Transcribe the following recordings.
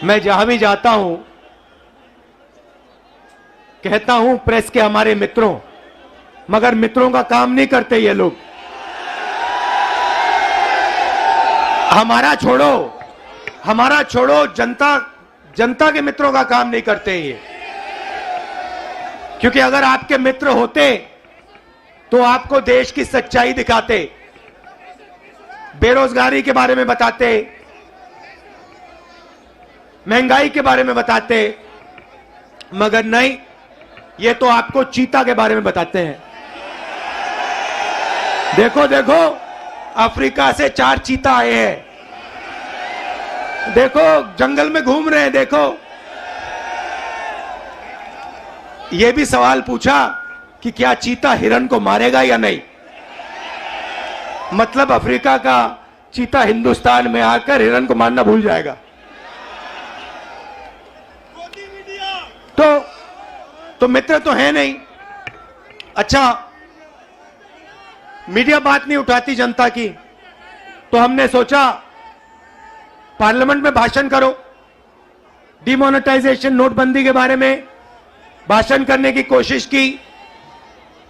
मैं जहां भी जाता हूं कहता हूं प्रेस के हमारे मित्रों, मगर मित्रों का काम नहीं करते ये लोग। हमारा छोड़ो, जनता के मित्रों का काम नहीं करते ये। क्योंकि अगर आपके मित्र होते तो आपको देश की सच्चाई दिखाते, बेरोजगारी के बारे में बताते, महंगाई के बारे में बताते, मगर नहीं, ये तो आपको चीता के बारे में बताते हैं। देखो देखो, अफ्रीका से 4 चीता आए हैं, देखो जंगल में घूम रहे हैं। देखो, यह भी सवाल पूछा कि क्या चीता हिरण को मारेगा या नहीं। मतलब अफ्रीका का चीता हिंदुस्तान में आकर हिरण को मारना भूल जाएगा। तो मित्र तो है नहीं। अच्छा, मीडिया बात नहीं उठाती जनता की, तो हमने सोचा पार्लियामेंट में भाषण करो। डिमोनेटाइजेशन, नोटबंदी के बारे में भाषण करने की कोशिश की,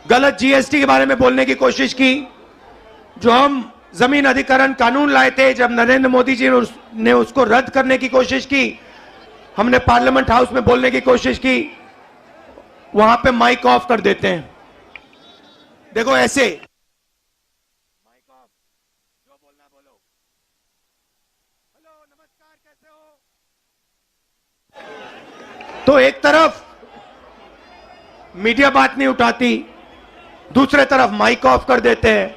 गलत जीएसटी के बारे में बोलने की कोशिश की। जो हम जमीन अधिग्रहण कानून लाए थे, जब नरेंद्र मोदी जी ने उसको रद्द करने की कोशिश की, हमने पार्लियामेंट हाउस में बोलने की कोशिश की, वहां पे माइक ऑफ कर देते हैं। देखो ऐसे, माइक ऑफ, जो बोलना बोलो। हेलो, नमस्कार, कैसे हो। तो एक तरफ मीडिया बात नहीं उठाती, दूसरे तरफ माइक ऑफ कर देते हैं।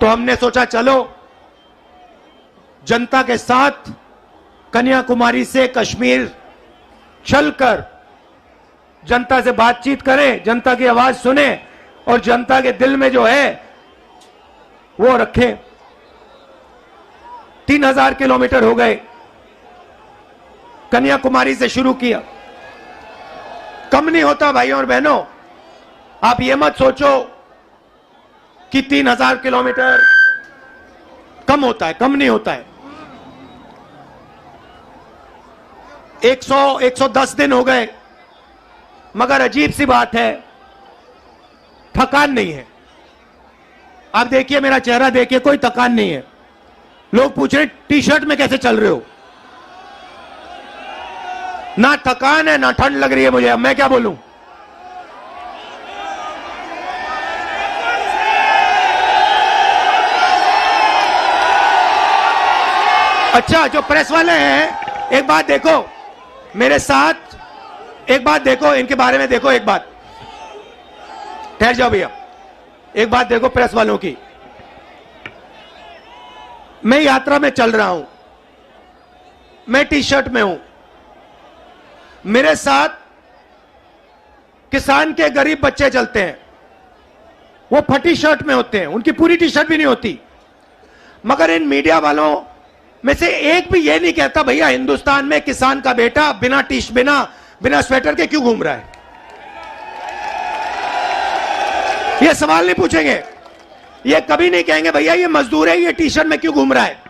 तो हमने सोचा चलो जनता के साथ कन्याकुमारी से कश्मीर चलकर जनता से बातचीत करें, जनता की आवाज सुने और जनता के दिल में जो है वो रखें। 3000 किलोमीटर हो गए, कन्याकुमारी से शुरू किया। कम नहीं होता भाइयों और बहनों। आप ये मत सोचो कि 3000 किलोमीटर कम होता है, कम नहीं होता है। 110 दिन हो गए, मगर अजीब सी बात है, थकान नहीं है। आप देखिए, मेरा चेहरा देखिए, कोई थकान नहीं है। लोग पूछ रहे टी शर्ट में कैसे चल रहे हो। ना थकान है, ना ठंड लग रही है मुझे। अब मैं क्या बोलूं। अच्छा, जो प्रेस वाले हैं, एक बात देखो मेरे साथ, एक बात देखो इनके बारे में। देखो एक बात, ठहर जाओ भैया, एक बात देखो प्रेस वालों की। मैं यात्रा में चल रहा हूं, मैं टी शर्ट में हूं, मेरे साथ किसान के गरीब बच्चे चलते हैं, वो फटी शर्ट में होते हैं, उनकी पूरी टी शर्ट भी नहीं होती। मगर इन मीडिया वालों में से एक भी ये नहीं कहता भैया हिंदुस्तान में किसान का बेटा बिना स्वेटर के क्यों घूम रहा है। ये सवाल नहीं पूछेंगे, ये कभी नहीं कहेंगे भैया ये मजदूर है, ये टी शर्ट में क्यों घूम रहा है,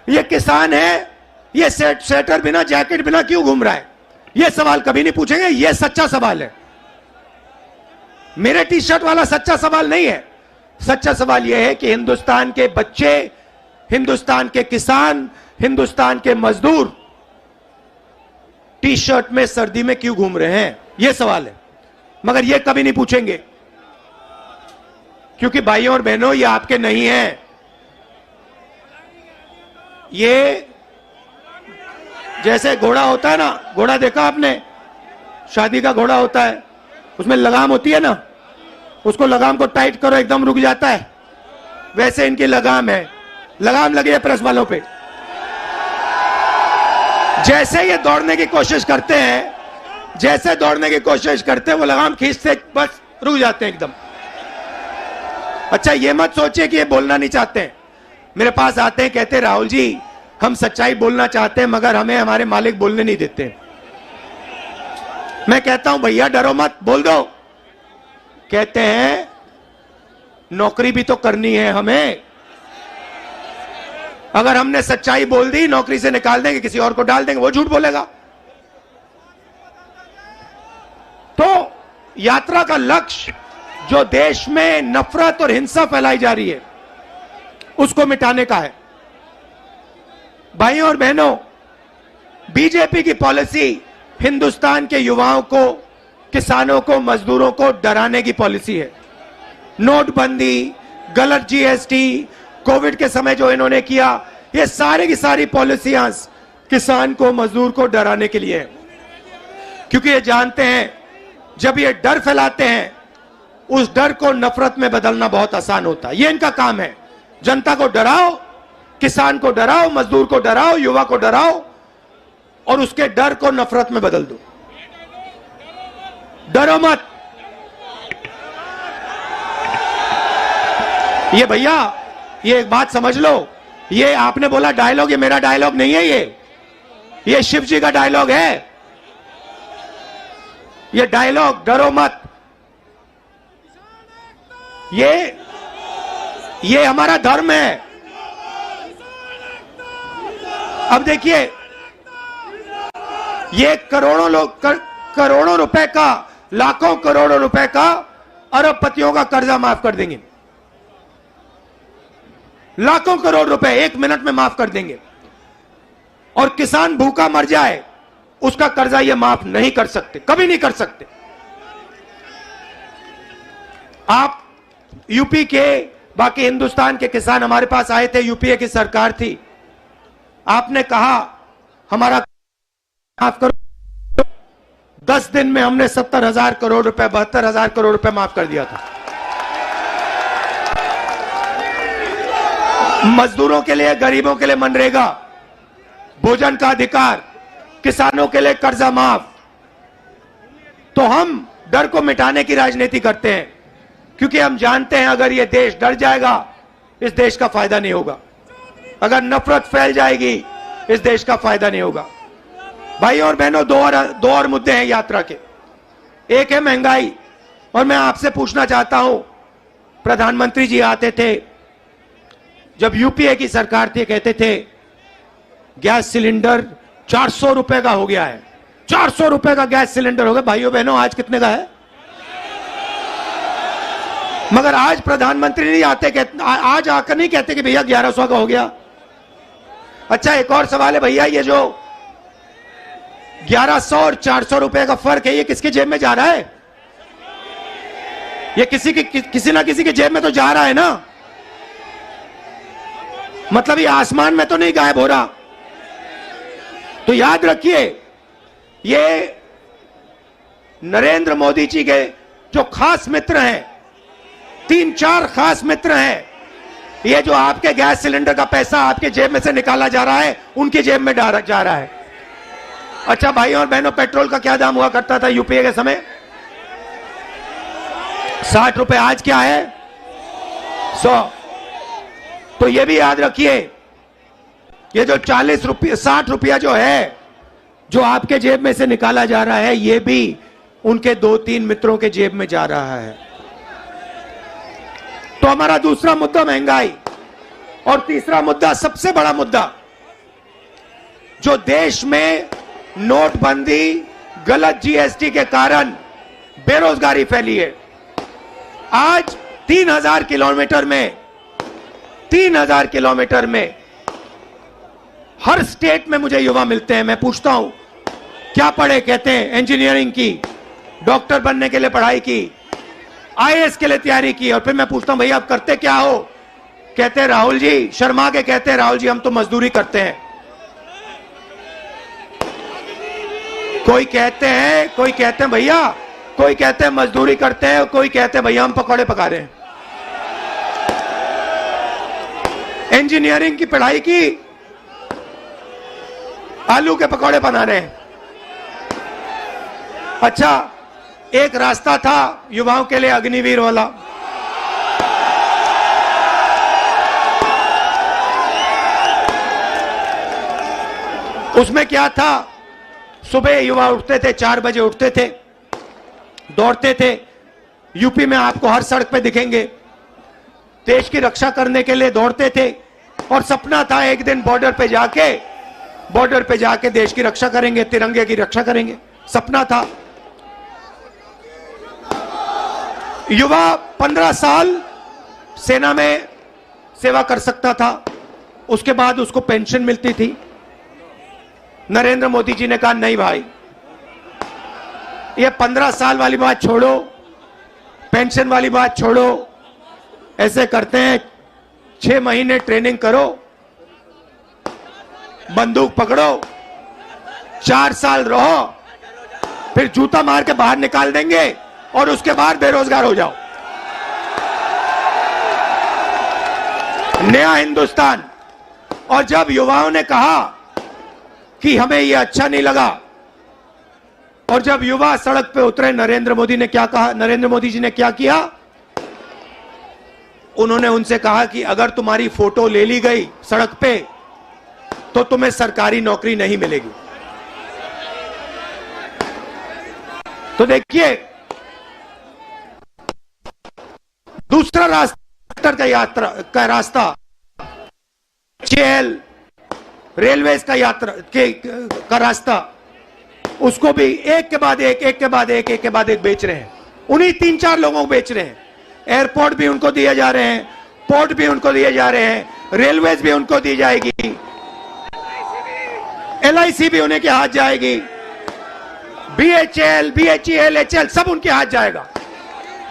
ये किसान है, ये स्वेटर बिना, जैकेट बिना क्यों घूम रहा है। ये सवाल कभी नहीं पूछेंगे। ये सच्चा सवाल है, मेरे टी शर्ट वाला सच्चा सवाल नहीं है। सच्चा सवाल यह है कि हिंदुस्तान के बच्चे, हिंदुस्तान के किसान, हिंदुस्तान के मजदूर टी शर्ट में सर्दी में क्यों घूम रहे हैं, यह सवाल है। मगर यह कभी नहीं पूछेंगे, क्योंकि भाइयों और बहनों ये आपके नहीं हैं। ये जैसे घोड़ा होता है ना, घोड़ा देखा आपने, शादी का घोड़ा होता है, उसमें लगाम होती है ना, उसको लगाम को टाइट करो एकदम रुक जाता है। वैसे इनकी लगाम है, लगाम लगी है प्रेस वालों पे। जैसे ये दौड़ने की कोशिश करते हैं, जैसे दौड़ने की कोशिश करते हैं, वो लगाम खींचते बस रुक जाते हैं एकदम। अच्छा, ये मत सोचिए कि ये बोलना नहीं चाहते हैं। मेरे पास आते हैं, कहते हैं राहुल जी हम सच्चाई बोलना चाहते हैं, मगर हमें हमारे मालिक बोलने नहीं देते। मैं कहता हूं भैया डरो मत, बोल दो। कहते हैं नौकरी भी तो करनी है हमें, अगर हमने सच्चाई बोल दी, नौकरी से निकाल देंगे, किसी और को डाल देंगे, वो झूठ बोलेगा। तो यात्रा का लक्ष्य जो देश में नफरत और हिंसा फैलाई जा रही है, उसको मिटाने का है। भाइयों और बहनों, बीजेपी की पॉलिसी हिंदुस्तान के युवाओं को, किसानों को, मजदूरों को डराने की पॉलिसी है। नोटबंदी, गलत जीएसटी, कोविड के समय जो इन्होंने किया, ये सारी की सारी पॉलिसियां किसान को, मजदूर को डराने के लिए है। क्योंकि ये जानते हैं जब ये डर फैलाते हैं, उस डर को नफरत में बदलना बहुत आसान होता है। ये इनका काम है। जनता को डराओ, किसान को डराओ, मजदूर को डराओ, युवा को डराओ और उसके डर को नफरत में बदल दो। डरो मत। ये भैया, ये एक बात समझ लो, ये आपने बोला डायलॉग, ये मेरा डायलॉग नहीं है। ये शिव जी का डायलॉग है। ये डायलॉग डरो मत, ये हमारा धर्म है। अब देखिए, ये करोड़ों लोग, करोड़ों रुपए का, लाखों करोड़ों रुपए का, अरबपतियों का कर्जा माफ कर देंगे। लाखों करोड़ रुपए 1 मिनट में माफ कर देंगे। और किसान भूखा मर जाए, उसका कर्जा ये माफ नहीं कर सकते, कभी नहीं कर सकते। आप यूपी के, बाकी हिंदुस्तान के किसान हमारे पास आए थे, यूपीए की सरकार थी। आपने कहा हमारा माफ करो। 10 दिन में हमने 70,000 करोड़ रुपए, 72,000 करोड़ रुपए माफ कर दिया था। मजदूरों के लिए, गरीबों के लिए मनरेगा, भोजन का अधिकार, किसानों के लिए कर्जा माफ। तो हम डर को मिटाने की राजनीति करते हैं, क्योंकि हम जानते हैं अगर ये देश डर जाएगा, इस देश का फायदा नहीं होगा। अगर नफरत फैल जाएगी, इस देश का फायदा नहीं होगा। भाइयों और बहनों, दो और मुद्दे हैं यात्रा के। एक है महंगाई, और मैं आपसे पूछना चाहता हूं, प्रधानमंत्री जी आते थे, जब यूपीए की सरकार थी, कहते थे गैस सिलेंडर 400 रुपए का हो गया है। 400 रुपए का गैस सिलेंडर हो गया। भाइयों बहनों, आज कितने का है? मगर आज प्रधानमंत्री नहीं आते, आज आकर नहीं कहते कि भैया 1100 का हो गया। अच्छा, एक और सवाल है भैया, ये जो 1100 और 400 रुपए का फर्क है, ये किसके जेब में जा रहा है? ये किसी ना किसी के जेब में तो जा रहा है ना। मतलब ये आसमान में तो नहीं गायब हो रहा। तो याद रखिए, ये नरेंद्र मोदी जी के जो खास मित्र हैं, 3-4 खास मित्र हैं, ये जो आपके गैस सिलेंडर का पैसा आपके जेब में से निकाला जा रहा है, उनकी जेब में जा रहा है। अच्छा भाइयों और बहनों, पेट्रोल का क्या दाम हुआ करता था यूपीए के समय? 60 रुपए। आज क्या है? 100। तो ये भी याद रखिए, ये जो 40 रुपये, 60 रुपया जो है, जो आपके जेब में से निकाला जा रहा है, ये भी उनके 2-3 मित्रों के जेब में जा रहा है। तो हमारा दूसरा मुद्दा महंगाई, और तीसरा मुद्दा, सबसे बड़ा मुद्दा, जो देश में नोटबंदी, गलत जीएसटी के कारण बेरोजगारी फैली है। आज 3,000 किलोमीटर में हर स्टेट में मुझे युवा मिलते हैं। मैं पूछता हूं क्या पढ़े, कहते हैं इंजीनियरिंग की, डॉक्टर बनने के लिए पढ़ाई की, आईएएस के लिए तैयारी की। और फिर मैं पूछता हूं भैया आप करते क्या हो? कहते हैं राहुल जी, शर्मा के कहते हैं राहुल जी हम तो मजदूरी करते हैं। कोई कहते हैं भैया, कोई कहते हैं मजदूरी करते हैं, कोई कहते हैं भैया हम पकौड़े पका रहे हैं। इंजीनियरिंग की पढ़ाई की, आलू के पकौड़े बना रहे हैं। अच्छा, एक रास्ता था युवाओं के लिए अग्निवीर वाला, उसमें क्या था? सुबह युवा उठते थे, 4 बजे उठते थे, दौड़ते थे। यूपी में आपको हर सड़क पे दिखेंगे, देश की रक्षा करने के लिए दौड़ते थे और सपना था एक दिन बॉर्डर पे जाके देश की रक्षा करेंगे, तिरंगे की रक्षा करेंगे, सपना था। युवा 15 साल सेना में सेवा कर सकता था, उसके बाद उसको पेंशन मिलती थी। नरेंद्र मोदी जी ने कहा नहीं भाई, ये 15 साल वाली बात छोड़ो, पेंशन वाली बात छोड़ो, ऐसे करते हैं 6 महीने ट्रेनिंग करो, बंदूक पकड़ो, 4 साल रहो, फिर जूता मार के बाहर निकाल देंगे और उसके बाद बेरोजगार हो जाओ। नया हिंदुस्तान। और जब युवाओं ने कहा कि हमें यह अच्छा नहीं लगा, और जब युवा सड़क पे उतरे, नरेंद्र मोदी ने क्या कहा? नरेंद्र मोदी जी ने क्या किया? उन्होंने उनसे कहा कि अगर तुम्हारी फोटो ले ली गई सड़क पे तो तुम्हें सरकारी नौकरी नहीं मिलेगी। तो देखिए, दूसरा रास्ता रास्ता जेल, रेलवेज का रास्ता, उसको भी एक के बाद एक बेच रहे हैं। उन्हीं 3-4 लोगों को बेच रहे हैं। एयरपोर्ट भी उनको दिए जा रहे हैं, पोर्ट भी उनको दिए जा रहे हैं, रेलवेज भी उनको दी जाएगी, LIC भी उन्हीं के हाथ जाएगी, BHL, BHEL, HL सब उनके हाथ जाएगा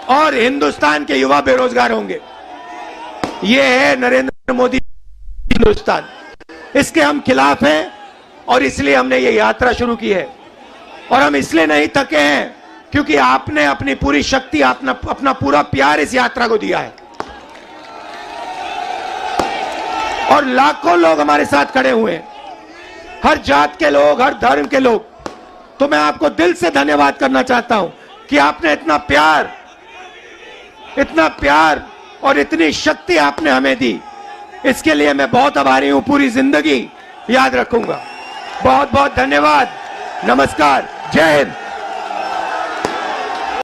और हिंदुस्तान के युवा बेरोजगार होंगे। ये है नरेंद्र मोदी हिंदुस्तान। इसके हम खिलाफ हैं और इसलिए हमने ये यात्रा शुरू की है। और हम इसलिए नहीं थके हैं क्योंकि आपने अपनी पूरी शक्ति, अपना पूरा प्यार इस यात्रा को दिया है और लाखों लोग हमारे साथ खड़े हुए हैं, हर जात के लोग, हर धर्म के लोग। तो मैं आपको दिल से धन्यवाद करना चाहता हूं कि आपने इतना प्यार और इतनी शक्ति आपने हमें दी। इसके लिए मैं बहुत आभारी हूं, पूरी जिंदगी याद रखूंगा। बहुत बहुत धन्यवाद। नमस्कार। जय हिंद।